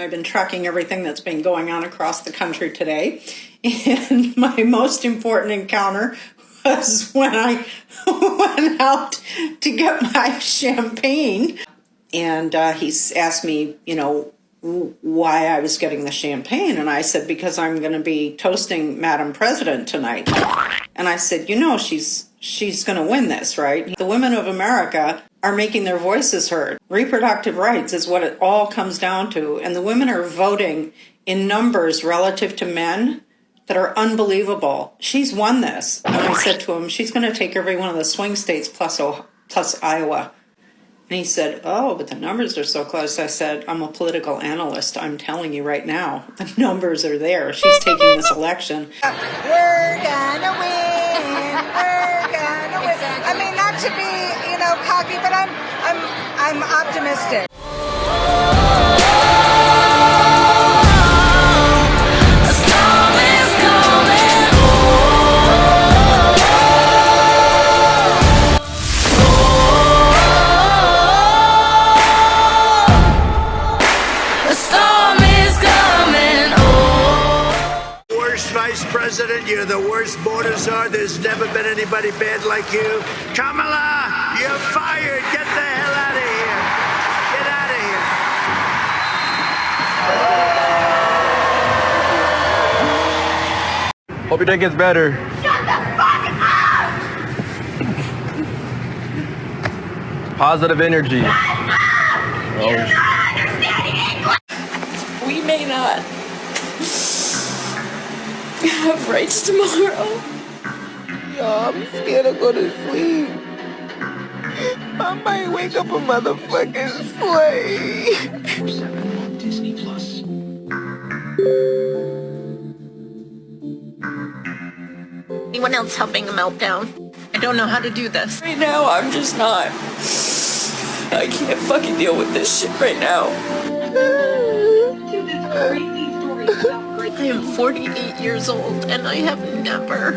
I've been tracking everything that's been going on across the country today. And my most important encounter was when I went out to get my champagne. And he asked me, why I was getting the champagne. And I said, because I'm going to be toasting Madam President tonight. And I said, she's going to win this, right? The women of America are making their voices heard. Reproductive rights is what it all comes down to. And the women are voting in numbers relative to men that are unbelievable. She's won this. And I said to him, she's going to take every one of the swing states plus Iowa. And he said, oh, but the numbers are so close. I said, I'm a political analyst. I'm telling you right now, the numbers are there. She's taking this election. We're gonna win. We're gonna win. I mean, not to be, cocky, but I'm optimistic. President, you're the worst border czar. There's never been anybody bad like you. Kamala, you're fired. Get the hell out of here. Get out of here. Hope your day gets better. Shut the fuck up! Positive energy. Shut up! You're not understanding English! We may not have rights tomorrow. I'm scared to go to sleep. I might wake up a motherfucking slave. Disney Plus. Anyone else having a meltdown? I don't know how to do this. Right now, I'm just not. I can't fucking deal with this shit right now. I am 48 years old and I have never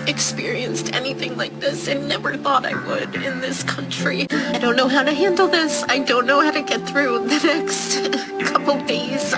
experienced anything like this and never thought I would in this country. I don't know how to handle this. I don't know how to get through the next couple days.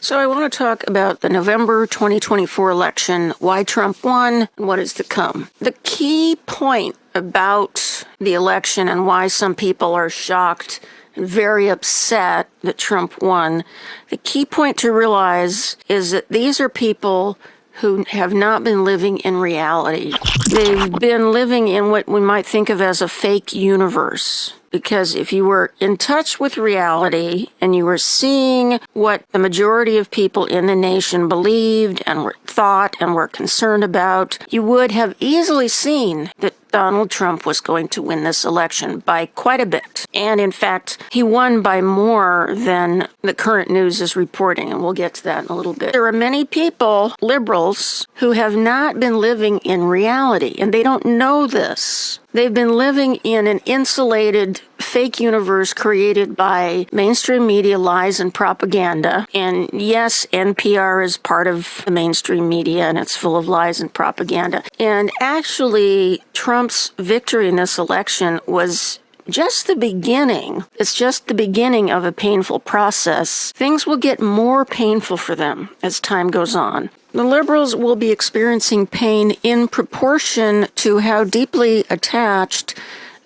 So I want to talk about the November 2024 election, why Trump won, and what is to come. The key point about the election and why some people are shocked and very upset that Trump won, the key point to realize is that these are people who have not been living in reality. They've been living in what we might think of as a fake universe. Because if you were in touch with reality and you were seeing what the majority of people in the nation believed and were thought and were concerned about, you would have easily seen that Donald Trump was going to win this election by quite a bit. And in fact, he won by more than the current news is reporting, and we'll get to that in a little bit. There are many people, liberals, who have not been living in reality, and they don't know this. They've been living in an insulated fake universe created by mainstream media lies and propaganda. And yes, NPR is part of the mainstream media and it's full of lies and propaganda. And actually, Trump's victory in this election was just the beginning. It's just the beginning of a painful process. Things will get more painful for them as time goes on. The liberals will be experiencing pain in proportion to how deeply attached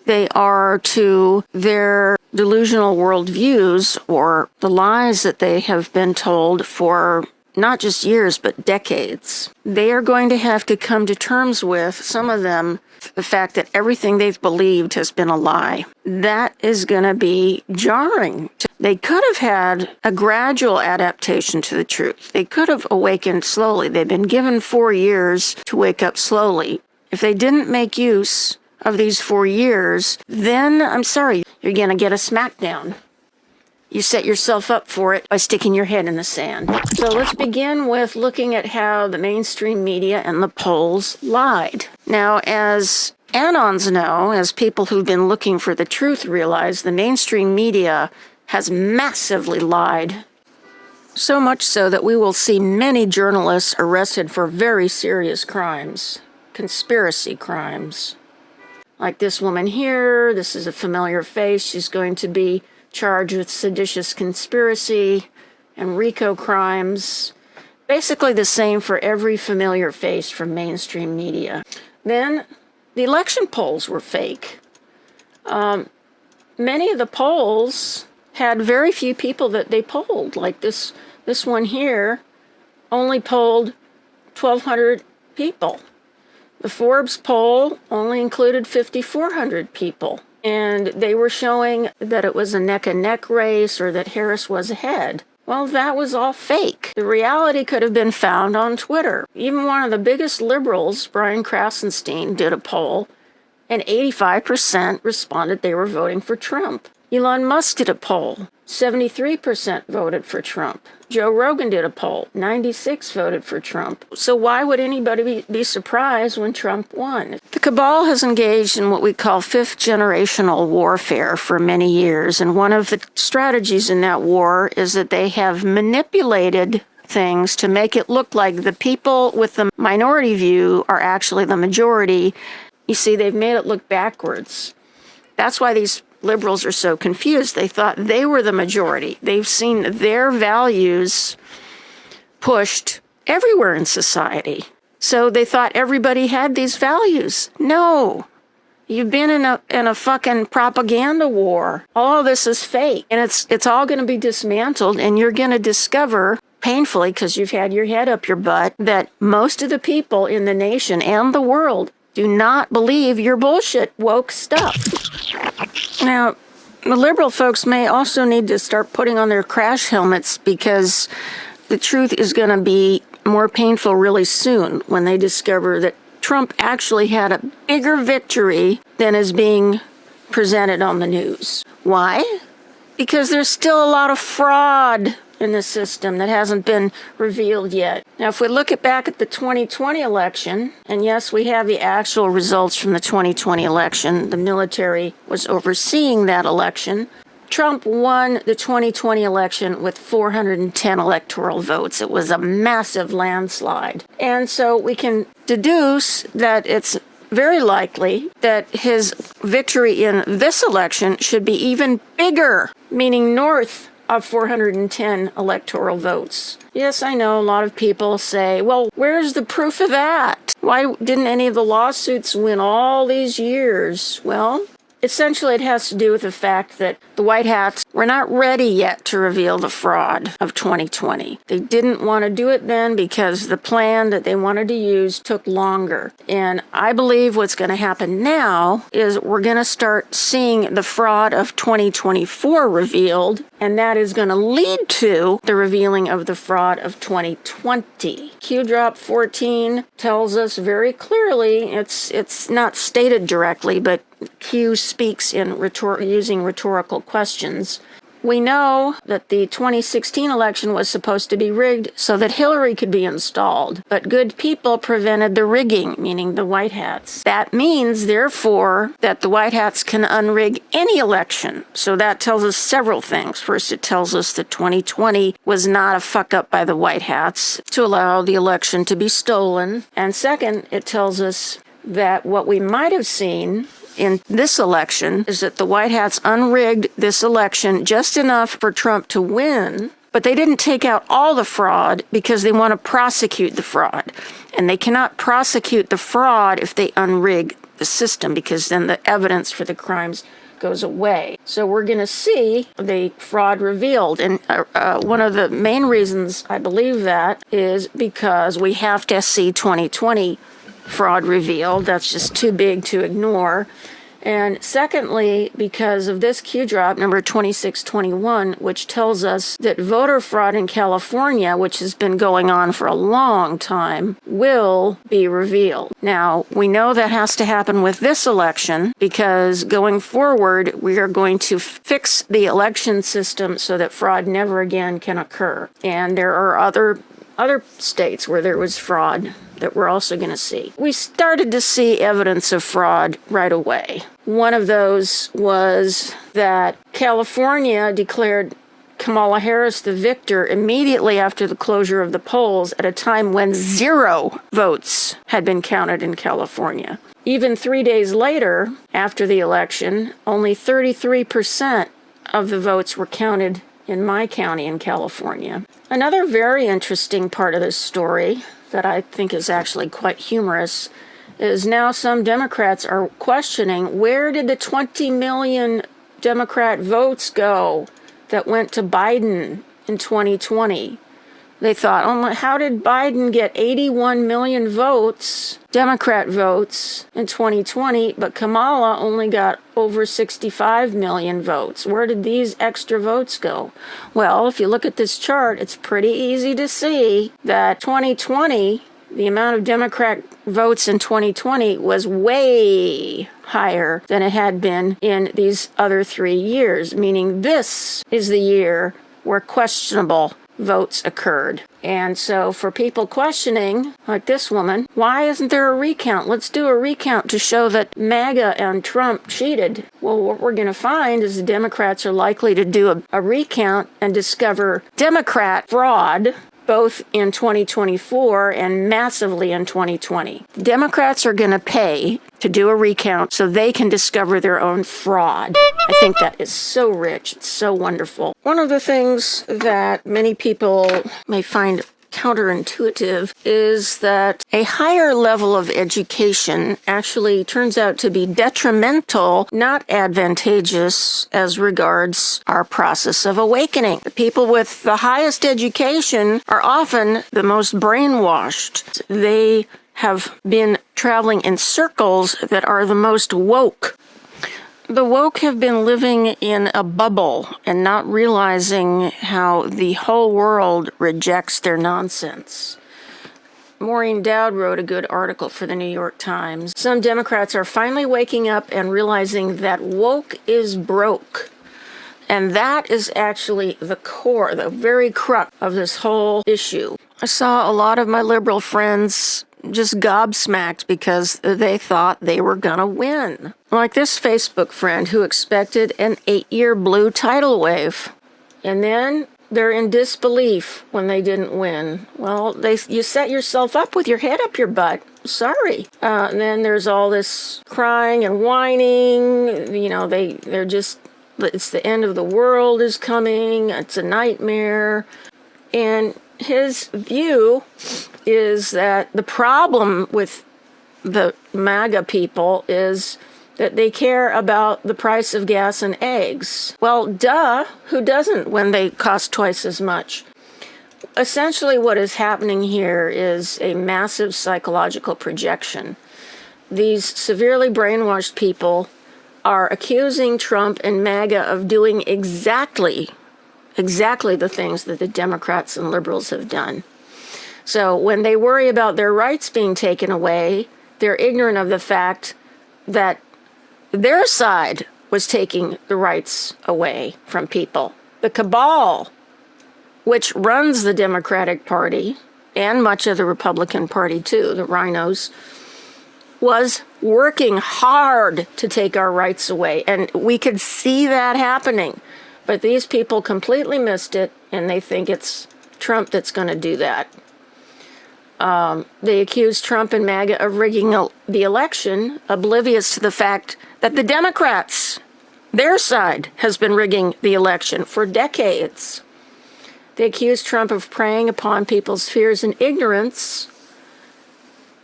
they are to their delusional worldviews or the lies that they have been told for not just years, but decades. They are going to have to come to terms with, some of them, the fact that everything they've believed has been a lie. That is going to be jarring. They could have had a gradual adaptation to the truth. They could have awakened slowly. They've been given 4 years to wake up slowly. If they didn't make use of these 4 years, then, I'm sorry, you're going to get a smackdown. You set yourself up for it by sticking your head in the sand. So let's begin with looking at how the mainstream media and the polls lied. Now, as Anons know, as people who've been looking for the truth realize, the mainstream media has massively lied. So much so that we will see many journalists arrested for very serious crimes, conspiracy crimes. Like this woman here, this is a familiar face. She's going to be charged with seditious conspiracy and RICO crimes. Basically the same for every familiar face from mainstream media. Then the election polls were fake. Many of the polls had very few people that they polled. Like this one here only polled 1,200 people. The Forbes poll only included 5,400 people. And they were showing that it was a neck-and-neck race or that Harris was ahead. Well, that was all fake. The reality could have been found on Twitter. Even one of the biggest liberals, Brian Krasenstein, did a poll, and 85% responded they were voting for Trump. Elon Musk did a poll. 73% voted for Trump. Joe Rogan did a poll. 96% voted for Trump. So why would anybody be surprised when Trump won? The cabal has engaged in what we call fifth generational warfare for many years. And one of the strategies in that war is that they have manipulated things to make it look like the people with the minority view are actually the majority. You see, they've made it look backwards. That's why these liberals are so confused. They thought they were the majority. They've seen their values pushed everywhere in society. So they thought everybody had these values. No. You've been in a fucking propaganda war. All of this is fake. And it's all going to be dismantled, and you're going to discover painfully, because you've had your head up your butt, that most of the people in the nation and the world do not believe your bullshit woke stuff. Now, the liberal folks may also need to start putting on their crash helmets, because the truth is going to be more painful really soon when they discover that Trump actually had a bigger victory than is being presented on the news. Why? Because there's still a lot of fraud in the system that hasn't been revealed yet. Now, if we look back at the 2020 election, and yes, we have the actual results from the 2020 election. The military was overseeing that election. Trump won the 2020 election with 410 electoral votes. It was a massive landslide. And so we can deduce that it's very likely that his victory in this election should be even bigger, meaning north of 410 electoral votes. Yes, I know a lot of people say, well, where's the proof of that? Why didn't any of the lawsuits win all these years? Well, essentially it has to do with the fact that the White Hats were not ready yet to reveal the fraud of 2020. They didn't want to do it then because the plan that they wanted to use took longer. And I believe what's going to happen now is we're going to start seeing the fraud of 2024 revealed, and that is going to lead to the revealing of the fraud of 2020. Q Drop 14 tells us very clearly, it's not stated directly, but Q speaks in using rhetorical questions. We know that the 2016 election was supposed to be rigged so that Hillary could be installed, but good people prevented the rigging, meaning the White Hats. That means, therefore, that the White Hats can unrig any election. So that tells us several things. First, it tells us that 2020 was not a fuck up by the White Hats to allow the election to be stolen. And second, it tells us that what we might have seen in this election is that the White Hats unrigged this election just enough for Trump to win, but they didn't take out all the fraud because they want to prosecute the fraud. And they cannot prosecute the fraud if they unrig the system, because then the evidence for the crimes goes away. So we're going to see the fraud revealed. And one of the main reasons I believe that is because we have to see 2020 fraud revealed. That's just too big to ignore. And secondly, because of this Q drop, number 2621, which tells us that voter fraud in California, which has been going on for a long time, will be revealed. Now, we know that has to happen with this election, because going forward, we are going to fix the election system so that fraud never again can occur. And there are other states where there was fraud that we're also going to see. We started to see evidence of fraud right away. One of those was that California declared Kamala Harris the victor immediately after the closure of the polls at a time when 0 votes had been counted in California. Even 3 days later, after the election, only 33% of the votes were counted in my county in California. Another very interesting part of this story that I think is actually quite humorous is now some Democrats are questioning, where did the 20 million Democrat votes go that went to Biden in 2020? They thought, oh, how did Biden get 81 million votes, Democrat votes, in 2020, but Kamala only got over 65 million votes? Where did these extra votes go? Well, if you look at this chart, it's pretty easy to see that 2020, the amount of Democrat votes in 2020 was way higher than it had been in these other 3 years, meaning this is the year where questionable votes occurred. And so for people questioning, like this woman, why isn't there a recount? Let's do a recount to show that MAGA and Trump cheated. Well, what we're going to find is the Democrats are likely to do a recount and discover Democrat fraud, both in 2024 and massively in 2020. Democrats are going to pay to do a recount so they can discover their own fraud. I think that is so rich. It's so wonderful. One of the things that many people may find counterintuitive is that a higher level of education actually turns out to be detrimental, not advantageous as regards our process of awakening. The people with the highest education are often the most brainwashed. They have been traveling in circles that are the most woke. The woke have been living in a bubble and not realizing how the whole world rejects their nonsense. Maureen Dowd wrote a good article for the New York Times. Some Democrats are finally waking up and realizing that woke is broke. And that is actually the core, the very crux of this whole issue. I saw a lot of my liberal friends just gobsmacked because they thought they were gonna win. Like this Facebook friend who expected an 8-year blue tidal wave. And then they're in disbelief when they didn't win. Well, you set yourself up with your head up your butt. Sorry. And then there's all this crying and whining. You know, they're just, it's the end of the world is coming. It's a nightmare. And his view is that the problem with the MAGA people is that they care about the price of gas and eggs. Well, duh, who doesn't when they cost twice as much? Essentially what is happening here is a massive psychological projection. These severely brainwashed people are accusing Trump and MAGA of doing exactly the things that the Democrats and liberals have done. So when they worry about their rights being taken away, they're ignorant of the fact that their side was taking the rights away from people. The cabal, which runs the Democratic Party and much of the Republican Party too, the rhinos, was working hard to take our rights away. And we could see that happening. But these people completely missed it, and they think it's Trump that's going to do that. They accuse Trump and MAGA of rigging the election, oblivious to the fact that the Democrats, their side, has been rigging the election for decades. They accuse Trump of preying upon people's fears and ignorance,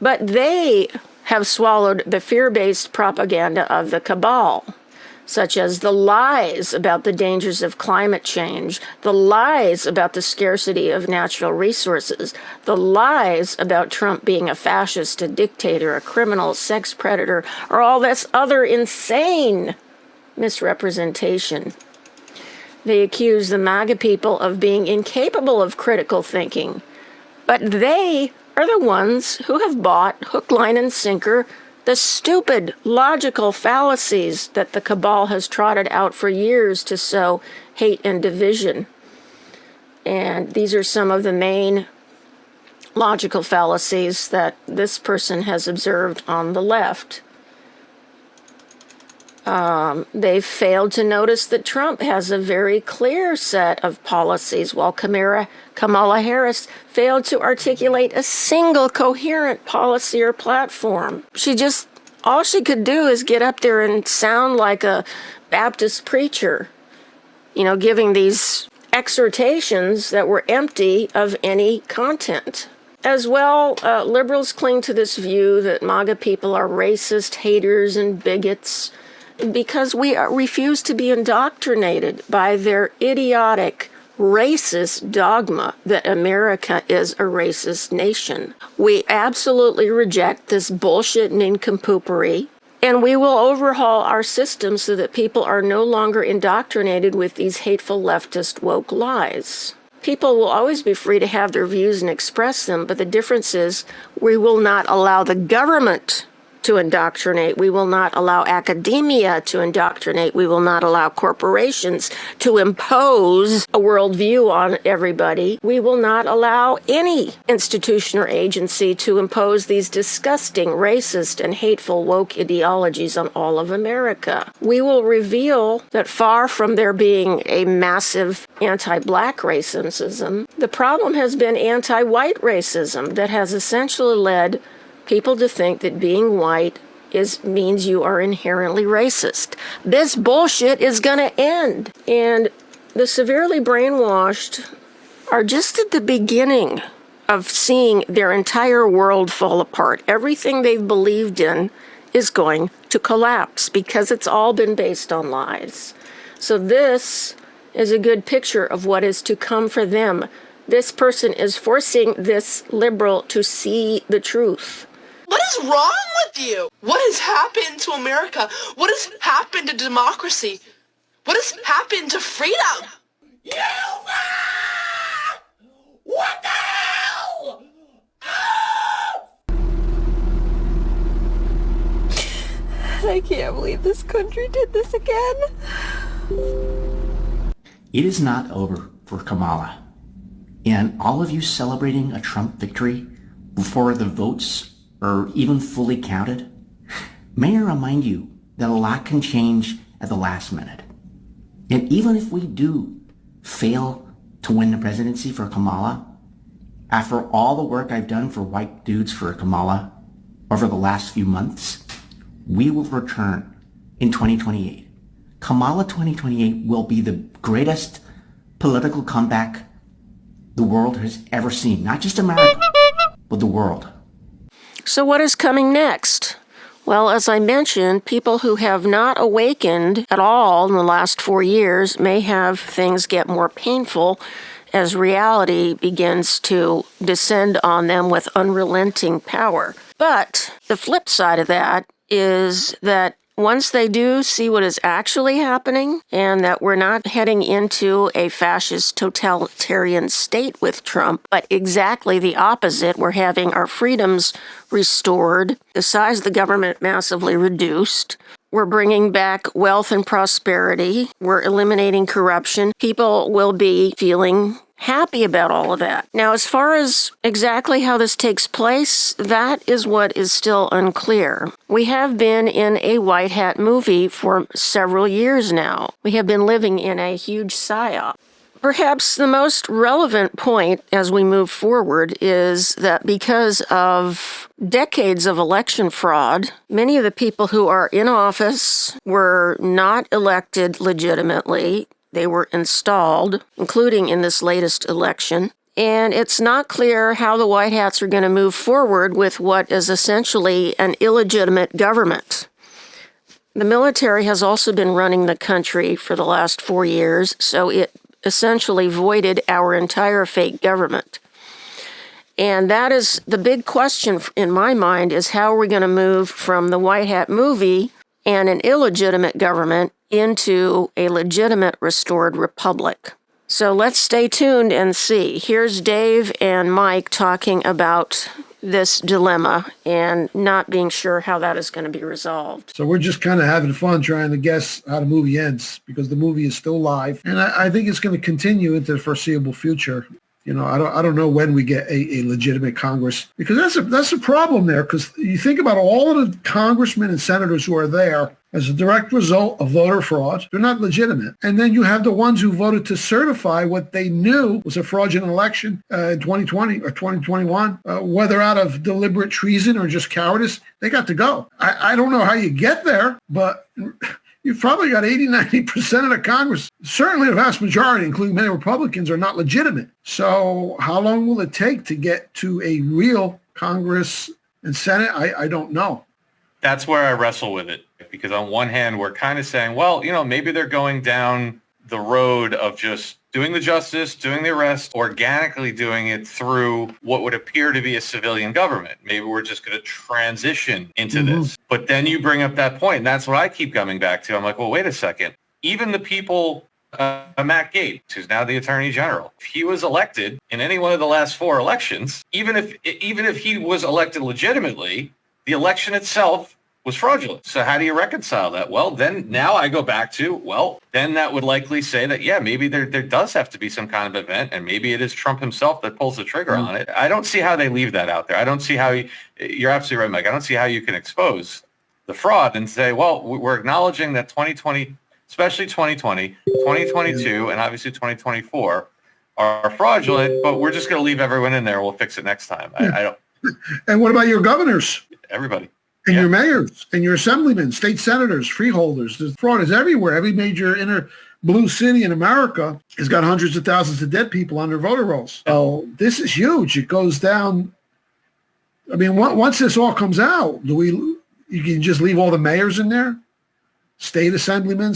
but they have swallowed the fear-based propaganda of the cabal, such as the lies about the dangers of climate change, the lies about the scarcity of natural resources, the lies about Trump being a fascist, a dictator, a criminal, sex predator, or all this other insane misrepresentation. They accuse the MAGA people of being incapable of critical thinking, but they are the ones who have bought hook, line, and sinker the stupid logical fallacies that the cabal has trotted out for years to sow hate and division. And these are some of the main logical fallacies that this person has observed on the left. They've failed to notice that Trump has a very clear set of policies, while Kamala Harris failed to articulate a single coherent policy or platform. All she could do is get up there and sound like a Baptist preacher. giving these exhortations that were empty of any content. As well, liberals cling to this view that MAGA people are racist, haters, and bigots because we refuse to be indoctrinated by their idiotic, racist dogma that America is a racist nation. We absolutely reject this bullshit and nincompoopry, and we will overhaul our system so that people are no longer indoctrinated with these hateful leftist woke lies. People will always be free to have their views and express them, but the difference is we will not allow the government to indoctrinate. We will not allow academia to indoctrinate. We will not allow corporations to impose a worldview on everybody. We will not allow any institution or agency to impose these disgusting, racist, and hateful woke ideologies on all of America. We will reveal that far from there being a massive anti-black racism, the problem has been anti-white racism that has essentially led people to think that being white means you are inherently racist. This bullshit is going to end. And the severely brainwashed are just at the beginning of seeing their entire world fall apart. Everything they've believed in is going to collapse because it's all been based on lies. So this is a good picture of what is to come for them. This person is forcing this liberal to see the truth. What is wrong with you? What has happened to America? What has happened to democracy? What has happened to freedom? What the hell? I can't believe this country did this again. It is not over for Kamala. And all of you celebrating a Trump victory before the votes are even fully counted, may I remind you that a lot can change at the last minute. And even if we do fail to win the presidency for Kamala, after all the work I've done for white dudes for Kamala over the last few months, we will return in 2028. Kamala 2028 will be the greatest political comeback the world has ever seen. Not just America, but the world. So what is coming next? Well, as I mentioned, people who have not awakened at all in the last 4 years may have things get more painful as reality begins to descend on them with unrelenting power. But the flip side of that is that once they do see what is actually happening and that we're not heading into a fascist totalitarian state with Trump, but exactly the opposite, we're having our freedoms restored, the size of the government massively reduced, we're bringing back wealth and prosperity, we're eliminating corruption, people will be feeling happy about all of that. Now, as far as exactly how this takes place, that is what is still unclear. We have been in a white hat movie for several years now. We have been living in a huge psyop. Perhaps the most relevant point as we move forward is that because of decades of election fraud, many of the people who are in office were not elected legitimately. They were installed, including in this latest election. And it's not clear how the White Hats are going to move forward with what is essentially an illegitimate government. The military has also been running the country for the last 4 years, so it essentially voided our entire fake government. And that is the big question in my mind, is how are we going to move from the White Hat movie and an illegitimate government into a legitimate restored republic. So let's stay tuned and see. Here's Dave and Mike talking about this dilemma and not being sure how that is going to be resolved. So we're just kind of having fun trying to guess how the movie ends because the movie is still live. And I think it's going to continue into the foreseeable future. You know, I don't know when we get a legitimate Congress, because that's a problem there, because you think about all of the congressmen and senators who are there as a direct result of voter fraud. They're not legitimate. And then you have the ones who voted to certify what they knew was a fraudulent election in 2020 or 2021, whether out of deliberate treason or just cowardice, they got to go. I don't know how you get there, but you've probably got 80-90% of the Congress, certainly a vast majority, including many Republicans, are not legitimate. So how long will it take to get to a real Congress and Senate? I don't know. That's where I wrestle with it, because on one hand, we're kind of saying, well, maybe they're going down the road of just doing the justice, doing the arrest, organically doing it through what would appear to be a civilian government. Maybe we're just going to transition into this. But then you bring up that point, and that's what I keep coming back to. I'm like, well, wait a second. Even the people, Matt Gaetz, who's now the Attorney General, if he was elected in any one of the last 4 elections, even if he was elected legitimately, the election itself was fraudulent. So how do you reconcile that? Well, then now I go back to, then that would likely say that, maybe there does have to be some kind of event, and maybe it is Trump himself that pulls the trigger on it. I don't see how they leave that out there. I don't see how you're absolutely right, Mike. I don't see how you can expose the fraud and say, well, we're acknowledging that 2020, especially 2020, 2022, and obviously 2024 are fraudulent, but we're just going to leave everyone in there. We'll fix it next time. I don't. And what about your governors? Everybody. And your mayors and your assemblymen, state senators, freeholders. The fraud is everywhere. Every major inner blue city in America has got hundreds of thousands of dead people on their voter rolls. So this is huge. It goes down. I mean, once this all comes out, you can just leave all the mayors in there? State assemblymen,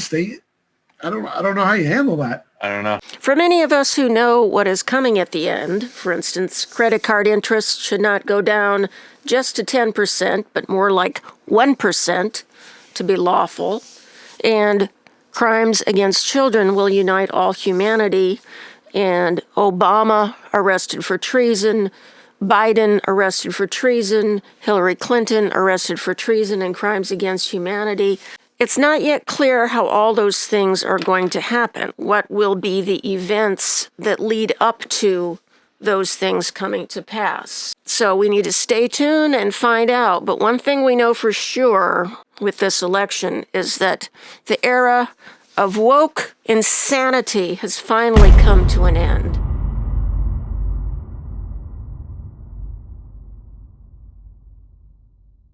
I don't know how you handle that. I don't know. For many of us who know what is coming at the end, for instance, credit card interest should not go down just to 10%, but more like 1% to be lawful. And crimes against children will unite all humanity. And Obama arrested for treason, Biden arrested for treason, Hillary Clinton arrested for treason and crimes against humanity. It's not yet clear how all those things are going to happen. What will be the events that lead up to those things coming to pass? So we need to stay tuned and find out. But one thing we know for sure with this election is that the era of woke insanity has finally come to an end.